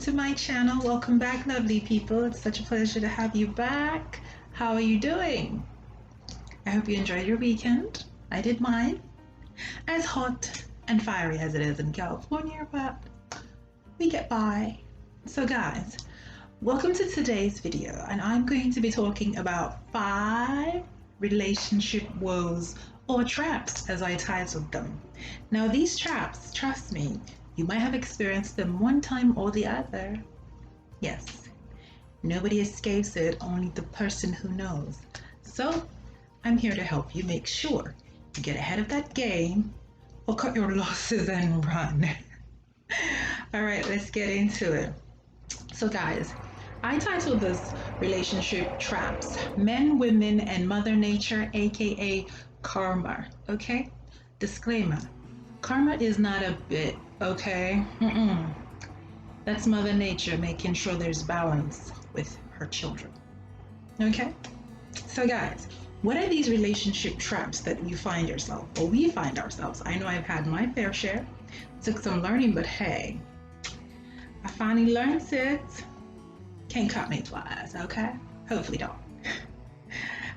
to my channel. Welcome back, lovely people. It's such a pleasure to have you back. How are you doing? I hope you enjoyed your weekend. I did mine. As hot and fiery as it is in California, but we get by. So guys, welcome to today's video, and I'm going to be talking about 5 relationship woes or traps, as I titled them. Now these traps, trust me, you might have experienced them one time or the other. Yes, nobody escapes it, only the person who knows. So I'm here to help you make sure you get ahead of that game or cut your losses and run. All right, let's get into it. So guys, I titled this relationship traps, men, women, and Mother Nature, aka karma. Okay, disclaimer, karma is not a bit, okay? That's Mother Nature making sure there's balance with her children. Okay, so guys, what are these relationship traps that you find yourself, or we find ourselves? I know I've had my fair share, took some learning, but hey, I finally learned it. Can't cut me twice, okay? Hopefully don't.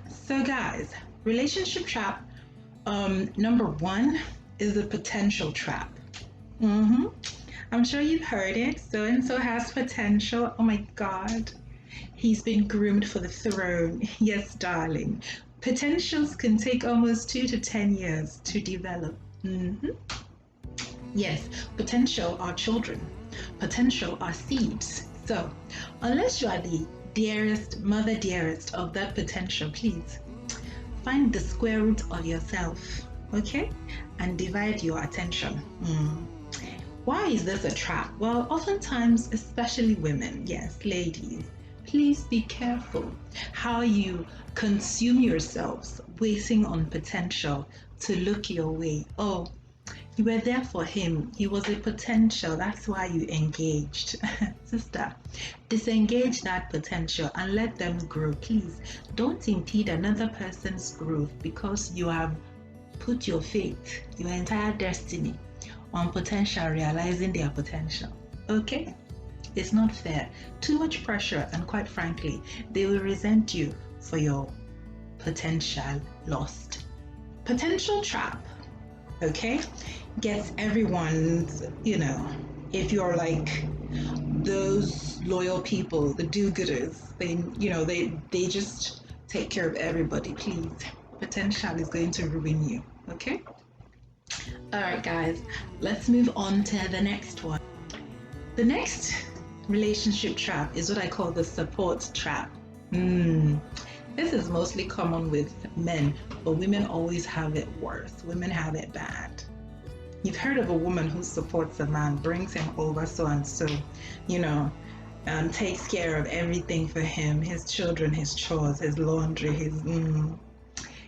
So guys, relationship trap number 1 is the potential trap. I'm sure you've heard it. So and so has potential. Oh my God, he's been groomed for the throne. Yes, darling. Potentials can take almost 2 to 10 years to develop. Yes, potential are children. Potential are seeds. So unless you are the dearest, mother dearest of that potential, please find the square root of yourself, okay? And divide your attention. Why is this a trap? Well, oftentimes, especially women, yes, ladies, please be careful how you consume yourselves, waiting on potential to look your way. Oh, you were there for him. He was a potential. That's why you engaged. Sister, disengage that potential and let them grow. Please don't impede another person's growth because you have put your faith, your entire destiny on potential realizing their potential. Okay? It's not fair. Too much pressure, and quite frankly, they will resent you for your potential lost. Potential trap, okay, gets everyone's, if you're like those loyal people, the do-gooders, they just take care of everybody. Please, potential is going to ruin you. Okay, all right guys, let's move on to the next one. The next relationship trap is what I call the support trap. This is mostly common with men, but women always have it worse. Women have it bad. You've heard of a woman who supports a man, brings him over so and so, takes care of everything for him, his children, his chores, his laundry,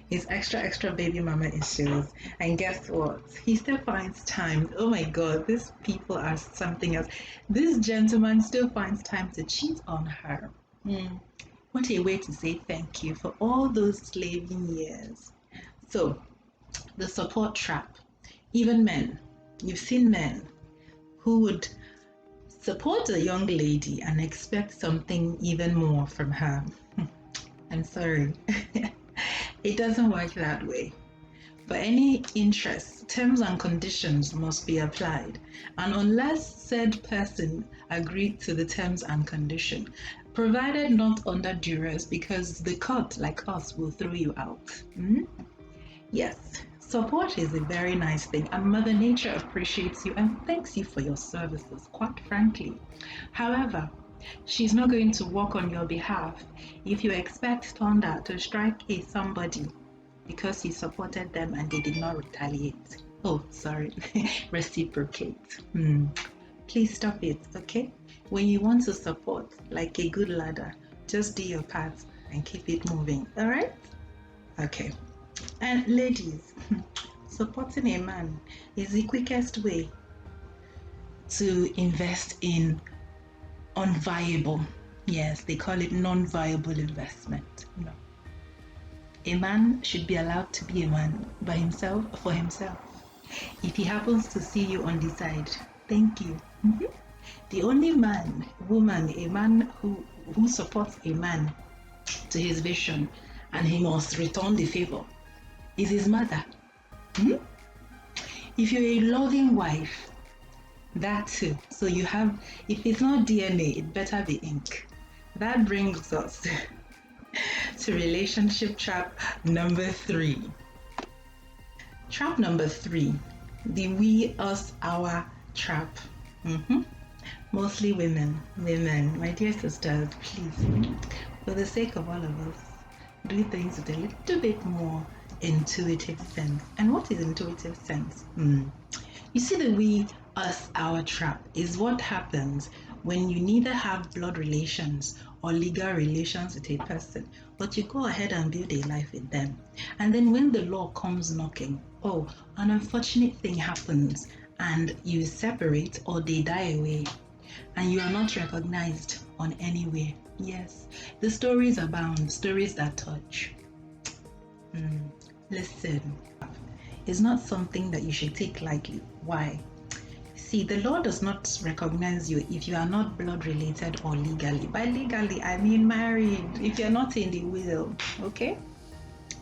his extra baby mama issues. And guess what? He still finds time. Oh my God, these people are something else. This gentleman still finds time to cheat on her. What a way to say thank you for all those slaving years. So, the support trap. Even men, you've seen men who would support a young lady and expect something even more from her. I'm sorry. It doesn't work that way. For any interest, terms and conditions must be applied, and unless said person agreed to the terms and condition, provided not under duress, because the court, like us, will throw you out. Yes, support is a very nice thing, and Mother Nature appreciates you and thanks you for your services, quite frankly. However, she's not going to work on your behalf if you expect thunder to strike a somebody because you supported them and they did not retaliate. Oh, sorry, reciprocate. Please stop it, okay? When you want to support, like a good ladder, just do your part and keep it moving, all right? Okay. And ladies, supporting a man is the quickest way to invest in unviable, yes, they call it non-viable investment. A man should be allowed to be a man by himself, for himself. If he happens to see you on the side, thank you. The only a man who supports a man to his vision and he must return the favor is his mother. If you're a loving wife, that too. So you have, if it's not DNA, it better be ink. That brings us to relationship trap number 3. Trap number 3, the we, us, our trap. Mostly women. My dear sisters, please, for the sake of all of us, do things with a little bit more intuitive sense. And what is intuitive sense? You see, the we, us, our trap is what happens when you neither have blood relations or legal relations with a person, but you go ahead and build a life with them. And then when the law comes knocking, an unfortunate thing happens and you separate or they die away and you are not recognized on anywhere. Yes, the stories abound, stories that touch. Listen, it's not something that you should take lightly. Why? See, the law does not recognize you if you are not blood related or legally. By legally, I mean married. If you're not in the will, okay?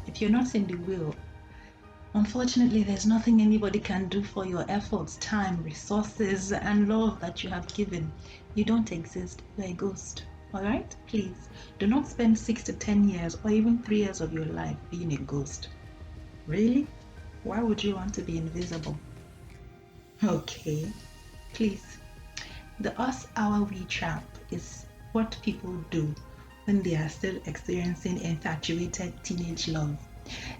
If you're not in the will, unfortunately, there's nothing anybody can do for your efforts, time, resources, and love that you have given. You don't exist. You're a ghost. All right? Please, do not spend 6 to 10 years or even 3 years of your life being a ghost. Really? Why would you want to be invisible? Okay, please. The us, our, we trap is what people do when they are still experiencing infatuated teenage love.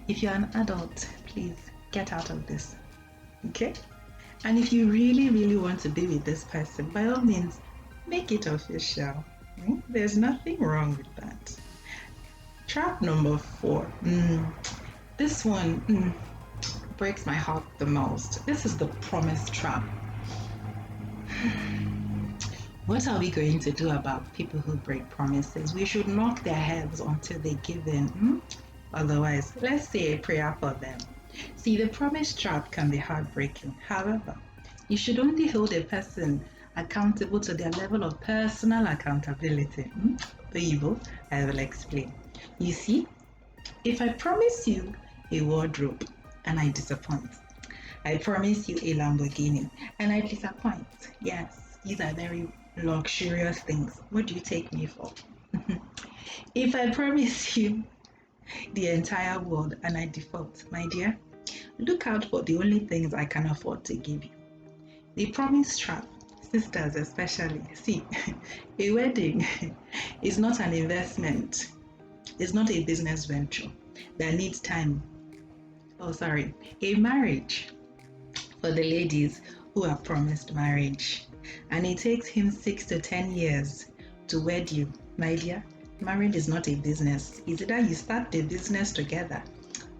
If you're an adult, please get out of this. Okay? And if you really, really want to be with this person, by all means, make it official. There's nothing wrong with that. Trap number 4. This one breaks my heart the most. This is the promise trap. What are we going to do about people who break promises? We should knock their heads until they give in. Otherwise, let's say a prayer for them. See, the promise trap can be heartbreaking. However, you should only hold a person accountable to their level of personal accountability. I will explain. You see, if I promise you a wardrobe and I disappoint, I promise you a Lamborghini and I disappoint. Yes, these are very luxurious things. What do you take me for? If I promise you the entire world and I default, my dear, look out for the only things I can afford to give you. The promise trap, sisters especially. See, a wedding is not an investment. It's not a business venture that needs time. A marriage for the ladies who have promised marriage. And it takes him 6 to 10 years to wed you, my dear. Marriage is not a business. It's either you start the business together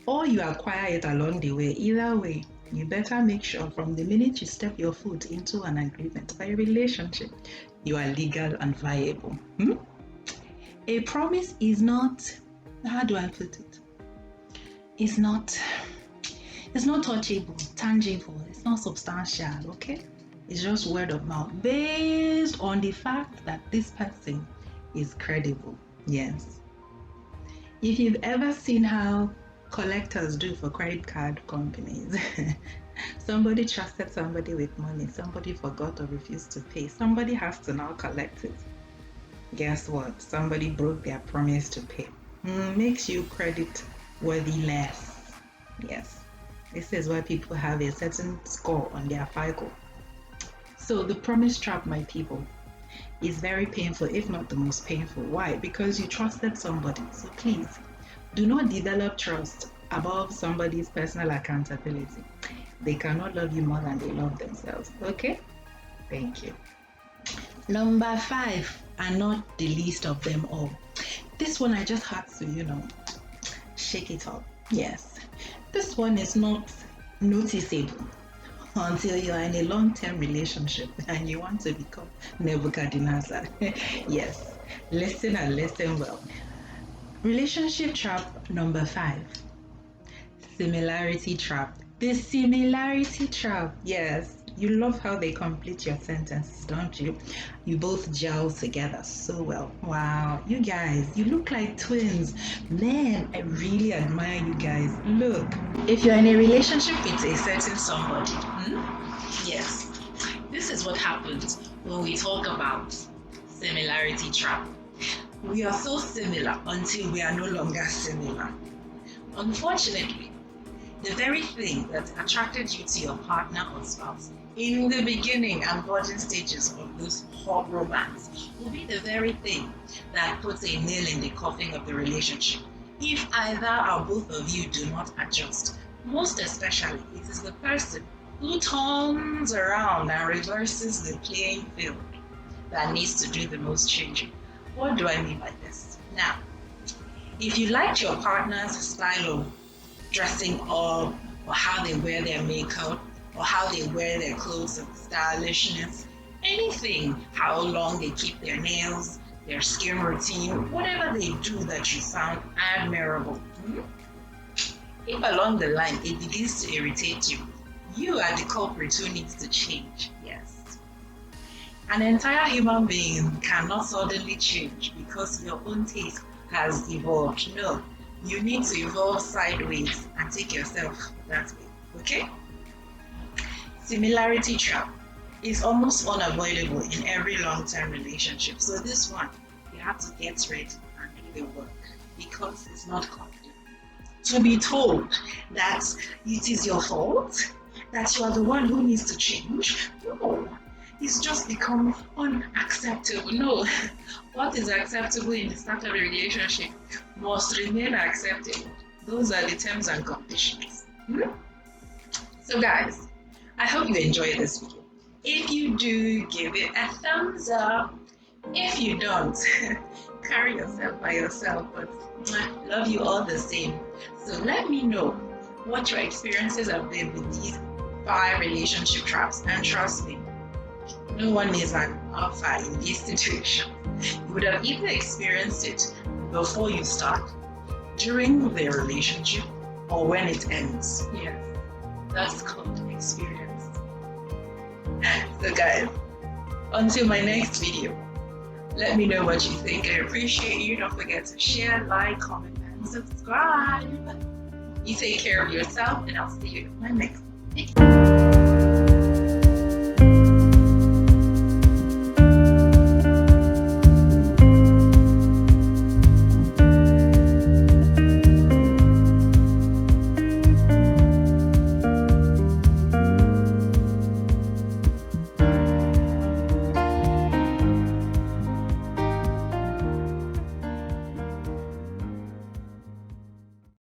or you acquire it along the way. Either way, you better make sure from the minute you step your foot into an agreement or a relationship, you are legal and viable. A promise is not, how do I put it? It's not touchable, tangible, it's not substantial, okay? It's just word of mouth based on the fact that this person is credible. Yes. If you've ever seen how collectors do for credit card companies, somebody trusted somebody with money, somebody forgot or refused to pay, somebody has to now collect it. Guess what? Somebody broke their promise to pay. Makes you credit worthy less. Yes. This is why people have a certain score on their FICO. So the promise trap, my people, is very painful, if not the most painful. Why? Because you trusted somebody. So please, do not develop trust above somebody's personal accountability. They cannot love you more than they love themselves. Okay? Thank you. Number 5, and not the least of them all. This one I just had to, shake it up. Yes. This one is not noticeable until you are in a long-term relationship and you want to become Nebuchadnezzar. Yes, listen and listen well. Relationship trap number 5. Similarity trap. The similarity trap. Yes, You love how they complete your sentences, don't you? You both gel together so well. Wow, you guys, you look like twins. Man, I really admire you guys. Look, if you're in a relationship with a certain somebody, yes, this is what happens when we talk about similarity trap. We are so similar until we are no longer similar. Unfortunately, the very thing that attracted you to your partner or spouse in the beginning and virgin stages of this hot romance will be the very thing that puts a nail in the coffin of the relationship if either or both of you do not adjust. Most especially, it is the person who turns around and reverses the playing field that needs to do the most changing. What do I mean by this? Now, if you liked your partner's style of dressing up, or how they wear their makeup, or how they wear their clothes of stylishness, anything, how long they keep their nails, their skin routine, whatever they do that you found admirable, if along the line it begins to irritate you, you are the culprit who needs to change. Yes. An entire human being cannot suddenly change because your own taste has evolved. No, you need to evolve sideways and take yourself that way. Okay? Similarity trap is almost unavoidable in every long-term relationship. So this one, you have to get ready and do the work because it's not comfortable. To be told that it is your fault, that you are the one who needs to change, no. It's just become unacceptable. No, what is acceptable in the start of a relationship must remain acceptable. Those are the terms and conditions. So guys, I hope you enjoyed this video. If you do, give it a thumbs up. If you don't, carry yourself by yourself, but love you all the same. So let me know what your experiences have been with these 5 relationship traps, and trust me, no one is an alpha in this situation. You would have either experienced it before you start, during the relationship, or when it ends. Yes, that's called experience. So guys, until my next video, let me know what you think. I appreciate you. Don't forget to share, like, comment, and subscribe. You take care of yourself, and I'll see you in my next video.